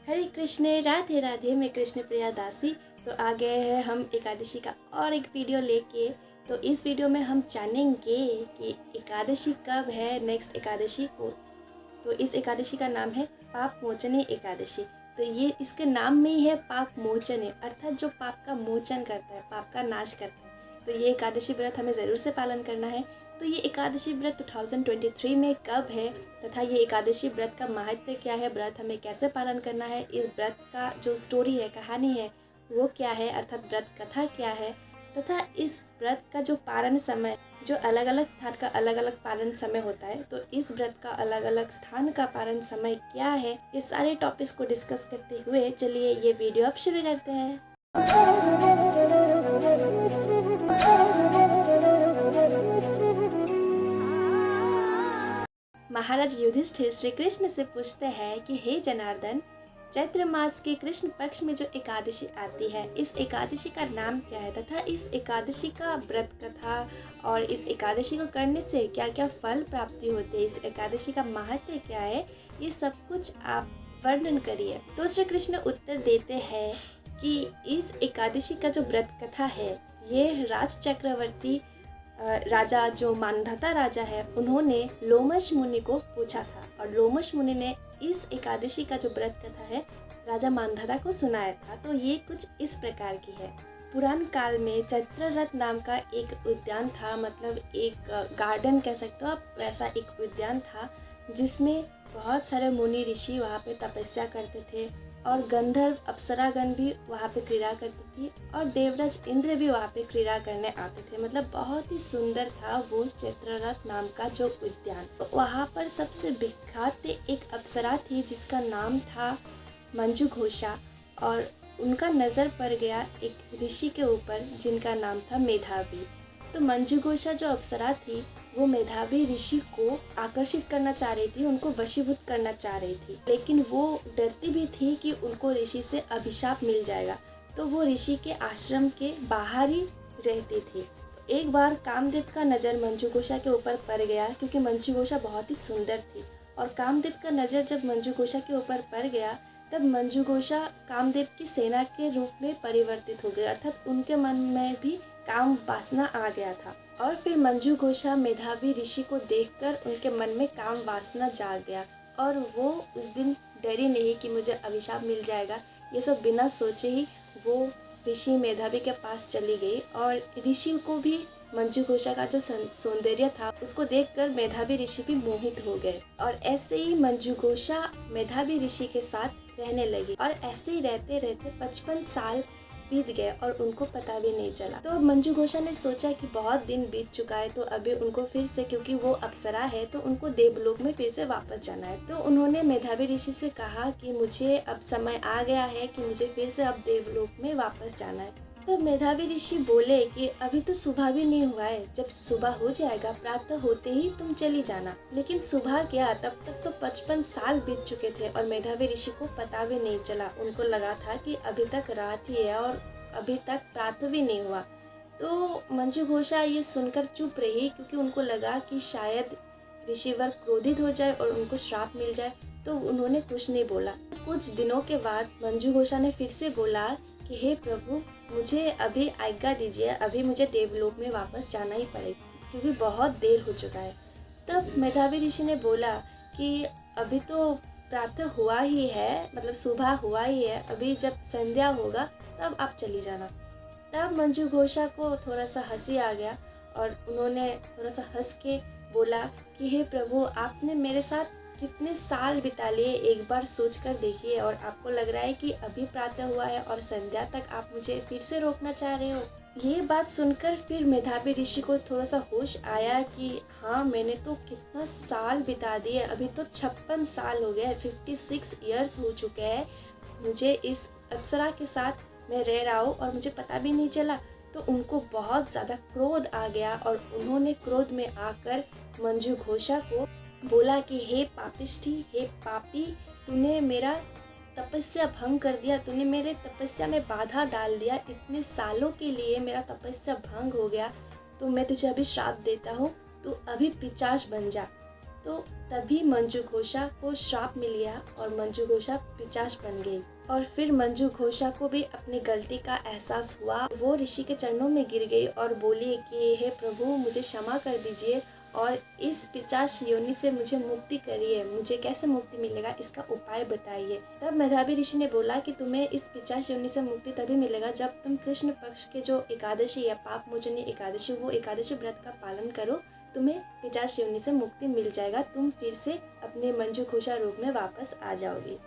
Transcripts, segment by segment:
हरे कृष्ण, राधे राधे। मैं कृष्ण प्रिया दासी। तो आ गए हैं हम एकादशी का और एक वीडियो लेके। तो इस वीडियो में हम जानेंगे कि एकादशी कब है, नेक्स्ट एकादशी को। तो इस एकादशी का नाम है पाप मोचनी एकादशी। तो ये इसके नाम में ही है पाप मोचनी, अर्थात जो पाप का मोचन करता है, पाप का नाश करता है। तो ये एकादशी व्रत हमें ज़रूर से पालन करना है। तो ये एकादशी व्रत 2023 में कब है तथा ये एकादशी व्रत का महत्व क्या है, व्रत हमें कैसे पालन करना है, इस व्रत का जो स्टोरी है, कहानी है, वो क्या है, अर्थात व्रत कथा क्या है, तथा इस व्रत का जो पारण समय, जो अलग अलग स्थान का अलग अलग पारण समय होता है, तो इस व्रत का अलग अलग स्थान का पारण समय क्या है, ये सारे टॉपिक्स को डिस्कस करते हुए चलिए ये वीडियो अब शुरू करते हैं। महाराज युधिष्ठिर श्री कृष्ण से पूछते हैं कि हे जनार्दन, चैत्र मास के कृष्ण पक्ष में जो एकादशी आती है, इस एकादशी का नाम क्या है तथा इस एकादशी का व्रत कथा और इस एकादशी को करने से क्या क्या फल प्राप्ति होती है, इस एकादशी का महत्व क्या है, ये सब कुछ आप वर्णन करिए। तो श्री कृष्ण उत्तर देते हैं कि इस एकादशी का जो व्रत कथा है, ये राज चक्रवर्ती राजा जो मानधाता राजा है, उन्होंने लोमश मुनि को पूछा था और लोमश मुनि ने इस एकादशी का जो व्रत कथा है राजा मानधाता को सुनाया था। तो ये कुछ इस प्रकार की है। पुरान काल में चैत्ररथ नाम का एक उद्यान था, मतलब एक गार्डन कह सकते हो आप, वैसा एक उद्यान था जिसमें बहुत सारे मुनि ऋषि वहाँ पे तपस्या करते थे और गंधर्व अप्सरागण भी वहाँ पे क्रीड़ा करती थी और देवराज इंद्र भी वहाँ पे क्रीड़ा करने आते थे। मतलब बहुत ही सुंदर था वो चैत्ररथ नाम का जो उद्यान। तो वहाँ पर सबसे विख्यात एक अप्सरा थी जिसका नाम था मंजू घोषा और उनका नज़र पड़ गया एक ऋषि के ऊपर जिनका नाम था मेधावी। तो मंजू घोषा जो अप्सरा थी वो मेधावी ऋषि को आकर्षित करना चाह रही थी, उनको वशीभूत करना चाह रही थी, लेकिन वो डरती भी थी कि उनको ऋषि से अभिशाप मिल जाएगा। तो वो ऋषि के आश्रम के बाहर ही रहती थी। तो एक बार कामदेव का नज़र मंजू घोषा के ऊपर पड़ गया, क्योंकि मंजू घोषा बहुत ही सुंदर थी और कामदेव का नज़र जब मंजू घोषा के ऊपर पड़ गया तब मंजू घोषा कामदेव की सेना के रूप में परिवर्तित हो गई, अर्थात उनके मन में भी काम वासना आ गया था। और फिर मंजू घोषा मेधावी ऋषि को देखकर उनके मन में काम वासना जाग गया और वो उस दिन डरी नहीं कि मुझे अभिशाप मिल जाएगा। ये सब बिना सोचे ही वो ऋषि मेधावी के पास चली गई और ऋषि को भी मंजू घोषा का जो सौंदर्य था उसको देखकर मेधावी ऋषि भी मोहित हो गए और ऐसे ही मंजू घोषा मेधावी ऋषि के साथ रहने लगी और ऐसे ही रहते रहते 55 साल बीत गए और उनको पता भी नहीं चला। तो मंजू घोषा ने सोचा कि बहुत दिन बीत चुका है, तो अभी उनको फिर से, क्योंकि वो अप्सरा है तो उनको देवलोक में फिर से वापस जाना है। तो उन्होंने मेधावी ऋषि से कहा कि मुझे अब समय आ गया है कि मुझे फिर से अब देवलोक में वापस जाना है। तो मेधावी ऋषि बोले कि अभी तो सुबह भी नहीं हुआ है, जब सुबह हो जाएगा प्रातः होते ही तुम चली जाना। लेकिन सुबह गया तब तक तो 55 साल बीत चुके थे और मेधावी ऋषि को पता भी नहीं चला। उनको लगा था कि अभी तक रात ही है और अभी तक प्रातः भी नहीं हुआ। तो मंजू घोषा ये सुनकर चुप रही, क्योंकि उनको लगा कि शायद ऋषिवर क्रोधित हो जाए और उनको श्राप मिल जाए, तो उन्होंने कुछ नहीं बोला। कुछ दिनों के बाद मंजू घोषा ने फिर से बोला कि हे प्रभु, मुझे अभी आज्ञा दीजिए, अभी मुझे देवलोक में वापस जाना ही पड़ेगा क्योंकि बहुत देर हो चुका है। तब मेधावी ऋषि ने बोला कि अभी तो प्रातः हुआ ही है, मतलब सुबह हुआ ही है, अभी जब संध्या होगा तब आप चली जाना। तब मंजू घोषा को थोड़ा सा हंसी आ गया और उन्होंने थोड़ा सा हंस के बोला कि हे प्रभु, आपने मेरे साथ कितने साल बिता लिए, एक बार सोच कर देखिए, और आपको लग रहा है कि अभी प्रातः हुआ है और संध्या तक आप मुझे फिर से रोकना चाह रहे हो। ये बात सुनकर फिर मेधावी ऋषि को थोड़ा सा होश आया कि हाँ, मैंने तो कितना साल बिता दिए, अभी तो 56 साल हो गए, 56 ईयर्स हो चुके हैं मुझे इस अप्सरा के साथ मैं रह रहा हूँ और मुझे पता भी नहीं चला। तो उनको बहुत ज़्यादा क्रोध आ गया और उन्होंने क्रोध में आकर मंजू घोषा को बोला कि हे पापिष्ठी, हे पापी, तूने मेरा तपस्या भंग कर दिया, तूने मेरे तपस्या में बाधा डाल दिया, इतने सालों के लिए मेरा तपस्या भंग हो गया, तो मैं तुझे अभी श्राप देता हूँ, तू अभी पिशाच बन जा। तो तभी मंजू घोषा को श्राप मिल गया और मंजू घोषा पिशाच बन गई। और फिर मंजू घोषा को भी अपनी गलती का एहसास हुआ। वो ऋषि के चरणों में गिर गई और बोली कि हे प्रभु, मुझे क्षमा कर दीजिए और इस पिशाच योनि से मुझे मुक्ति करिए। मुझे कैसे मुक्ति मिलेगा, इसका उपाय बताइए। तब मेधावी ऋषि ने बोला कि तुम्हें इस पिशाच योनि से मुक्ति तभी मिलेगा जब तुम कृष्ण पक्ष के जो एकादशी या पाप मोचनी एकादशी, वो एकादशी व्रत का पालन करो। तुम्हें पिशाच योनि से मुक्ति मिल जाएगा, तुम फिर से अपने मंजू घोषा रूप में वापस आ जाओगी।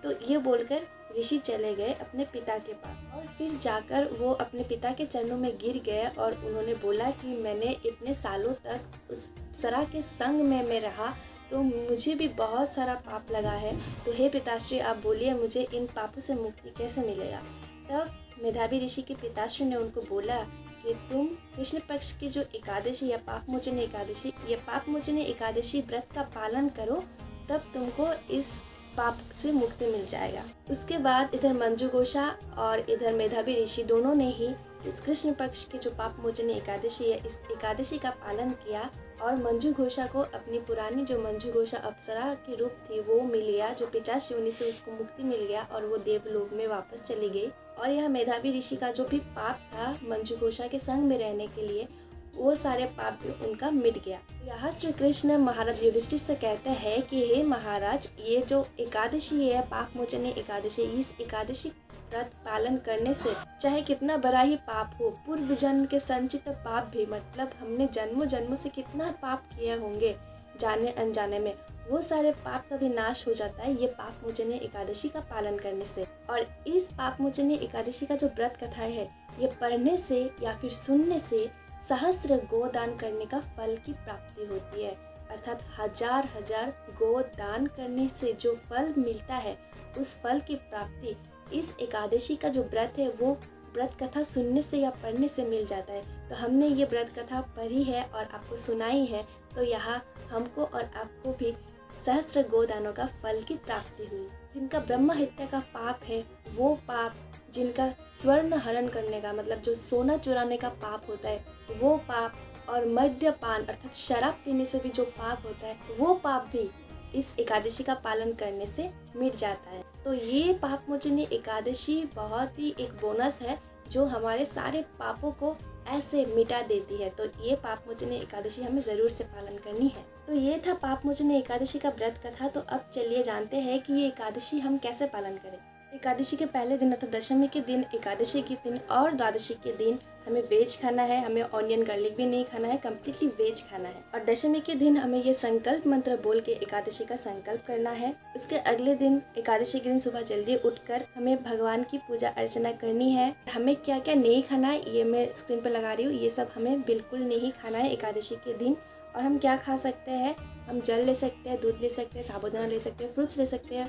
तो ये बोलकर ऋषि चले गए अपने पिता के पास और फिर जाकर वो अपने पिता के चरणों में गिर गए और उन्होंने बोला कि मैंने इतने सालों तक उस अप्सरा के संग में मैं रहा, तो मुझे भी बहुत सारा पाप लगा है। तो हे पिताश्री, आप बोलिए मुझे इन पापों से मुक्ति कैसे मिलेगा। तब मेधावी ऋषि के पिताश्री ने उनको बोला कि तुम कृष्ण पक्ष की जो एकादशी या पाप मोचनी एकादशी व्रत का पालन करो, तब तुमको इस पाप से मुक्ति मिल जाएगा। उसके बाद इधर मंजू घोषा और इधर मेधावी ऋषि दोनों ने ही इस कृष्ण पक्ष की जो पाप मोचनी एकादशी है, इस एकादशी का पालन किया और मंजू घोषा को अपनी पुरानी जो मंजू घोषा अप्सरा की रूप थी वो मिल गया, जो पिशाच योनि से उसको मुक्ति मिल गया और वो देवलोक में वापस चली गई। और यह मेधावी ऋषि का जो भी पाप था मंजू घोषा के संग में रहने के लिए, वो सारे पाप भी उनका मिट गया। यहाँ श्री कृष्ण महाराज युधिष्ठिर से कहते हैं कि हे महाराज, ये जो एकादशी है पाप मोचनी एकादशी, इस एकादशी व्रत पालन करने से चाहे कितना बड़ा ही पाप हो, पूर्व जन्म के संचित पाप भी, मतलब हमने जन्मों जन्मों से कितना पाप किए होंगे जाने अनजाने में, वो सारे पाप का भी नाश हो जाता है ये पाप मोचनी एकादशी का पालन करने से। और इस पाप मोचनी एकादशी का जो व्रत कथा है, ये पढ़ने से या फिर सुनने से सहस्त्र गोदान करने का फल की प्राप्ति होती है। अर्थात हजार हजार गोदान करने से जो फल मिलता है, उस फल की प्राप्ति इस एकादशी का जो व्रत है वो व्रत कथा सुनने से या पढ़ने से मिल जाता है। तो हमने ये व्रत कथा पढ़ी है और आपको सुनाई है, तो यहाँ हमको और आपको भी सहस्त्र गोदानों का फल की प्राप्ति हुई। जिनका ब्रह्म हत्या का पाप है, वो पाप, जिनका स्वर्ण हरण करने का मतलब जो सोना चुराने का पाप होता है वो पाप, और मद्यपान अर्थात शराब पीने से भी जो पाप होता है वो पाप भी इस एकादशी का पालन करने से मिट जाता है। तो ये पाप मोचनी एकादशी बहुत ही एक बोनस है जो हमारे सारे पापों को ऐसे मिटा देती है। तो ये पाप मोचनी एकादशी हमें ज़रूर से पालन करनी है। तो ये था पाप मोचनी एकादशी का व्रत कथा। तो अब चलिए जानते हैं कि ये एकादशी हम कैसे पालन करें। एकादशी के पहले दिन अर्थात दशमी के दिन, एकादशी के दिन और द्वादशी के दिन हमें वेज खाना है, हमें ऑनियन गार्लिक भी नहीं खाना है, कम्प्लीटली वेज खाना है। और दशमी के दिन हमें ये संकल्प मंत्र बोल के एकादशी का संकल्प करना है। उसके अगले दिन एकादशी के दिन सुबह जल्दी उठकर हमें भगवान की पूजा अर्चना करनी है। हमें क्या क्या नहीं खाना है ये मैं स्क्रीन पर लगा रही हूँ, ये सब हमें बिल्कुल नहीं खाना है एकादशी के दिन। और हम क्या खा सकते हैं, हम जल ले सकते हैं, दूध ले सकते हैं, साबूदाना ले सकते हैं, फ्रूट्स ले सकते हैं,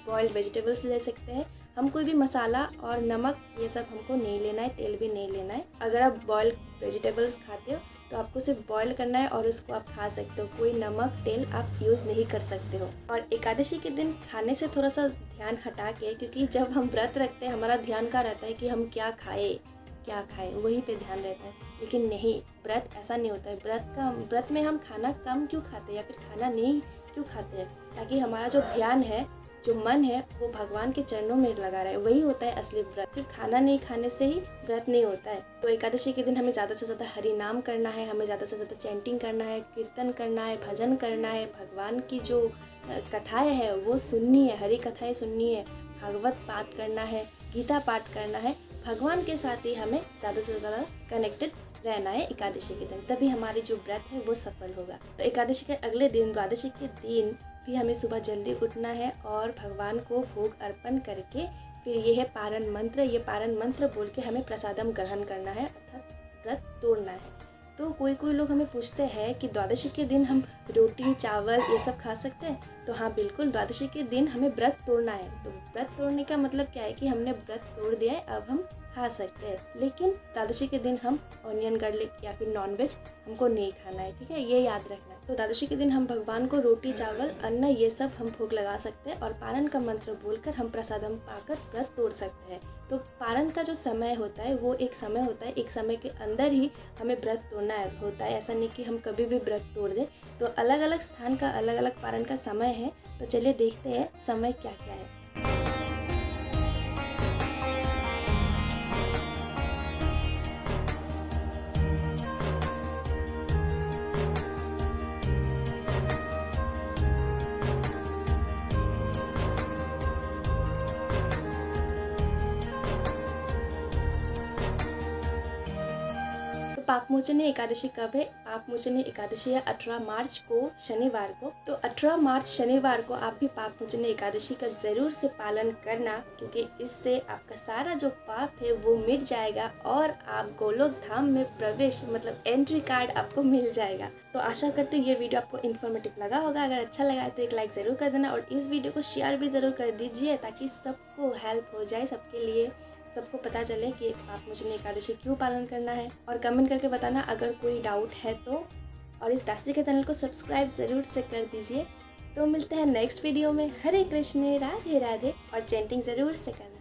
बॉइल्ड वेजिटेबल्स ले सकते हैं। हम कोई भी मसाला और नमक ये सब हमको नहीं लेना है, तेल भी नहीं लेना है। अगर आप बॉइल्ड वेजिटेबल्स खाते हो तो आपको सिर्फ बॉईल करना है और उसको आप खा सकते हो, कोई नमक तेल आप यूज़ नहीं कर सकते हो। और एकादशी के दिन खाने से थोड़ा सा ध्यान हटा के, क्योंकि जब हम व्रत रखते हैं हमारा ध्यान का रहता है कि हम क्या खाएं वहीं पे ध्यान रहता है। लेकिन नहीं, व्रत ऐसा नहीं होता है। व्रत में हम खाना कम क्यों खाते हैं या फिर खाना नहीं क्यों खाते हैं, ताकि हमारा जो ध्यान है, जो मन है, वो भगवान के चरणों में लगा रहे। वही होता है असली व्रत। सिर्फ खाना नहीं खाने से ही व्रत नहीं होता है। तो एकादशी के दिन हमें ज़्यादा से ज़्यादा हरि नाम करना है, हमें ज़्यादा से ज़्यादा चैंटिंग करना है, कीर्तन करना है, भजन करना है, भगवान की जो कथाएं हैं वो सुननी है, हरि कथाएं सुननी है, भागवत पाठ करना है, गीता पाठ करना है। भगवान के साथ ही हमें ज़्यादा से ज़्यादा कनेक्टेड रहना है एकादशी के दिन, तभी हमारी जो व्रत है वो सफल होगा। तो एकादशी के अगले दिन, द्वादशी के दिन भी हमें सुबह जल्दी उठना है और भगवान को भोग अर्पण करके फिर ये है पारण मंत्र, ये पारण मंत्र बोल के हमें प्रसादम ग्रहण करना है, अर्थात व्रत तोड़ना है। तो कोई लोग हमें पूछते हैं कि द्वादशी के दिन हम रोटी चावल ये सब खा सकते हैं। तो हाँ बिल्कुल, द्वादशी के दिन हमें व्रत तोड़ना है। तो व्रत तोड़ने का मतलब क्या है कि हमने व्रत तोड़ दिया है, अब हम खा सकते हैं। लेकिन द्वादशी के दिन हम ऑनियन गार्लिक या फिर नॉनवेज हमको नहीं खाना है, ठीक है, ये याद रखना है। तो द्वादशी के दिन हम भगवान को रोटी, चावल, अन्न ये सब हम भोग लगा सकते हैं और पारण का मंत्र बोलकर हम प्रसादम पाकर व्रत तोड़ सकते हैं। तो पारण का जो समय होता है वो एक समय होता है, एक समय के अंदर ही हमें व्रत तोड़ना होता है। ऐसा नहीं कि हम कभी भी व्रत तोड़ दें। तो अलग अलग स्थान का अलग अलग पारण का समय है। तो चलिए देखते हैं समय क्या क्या है। पापमोचनी एकादशी कब है? पापमोचनी एकादशी है 18 मार्च को, शनिवार को। तो 18 मार्च शनिवार को आप भी पापमोचनी एकादशी का ज़रूर से पालन करना, क्योंकि इससे आपका सारा जो पाप है वो मिट जाएगा और आप गोलोक धाम में प्रवेश मतलब एंट्री कार्ड आपको मिल जाएगा। तो आशा करती हूँ ये वीडियो आपको इन्फॉर्मेटिव लगा होगा। अगर अच्छा लगा है तो एक लाइक ज़रूर कर देना और इस वीडियो को शेयर भी ज़रूर कर दीजिए, ताकि सबको हेल्प हो जाए, सबके लिए सबको पता चले कि पापमोचनी एकादशी क्यों पालन करना है। और कमेंट करके बताना अगर कोई डाउट है तो। और इस दासी के चैनल को सब्सक्राइब ज़रूर से कर दीजिए। तो मिलते हैं नेक्स्ट वीडियो में। हरे कृष्ण, राधे राधे, और चैंटिंग ज़रूर से करना।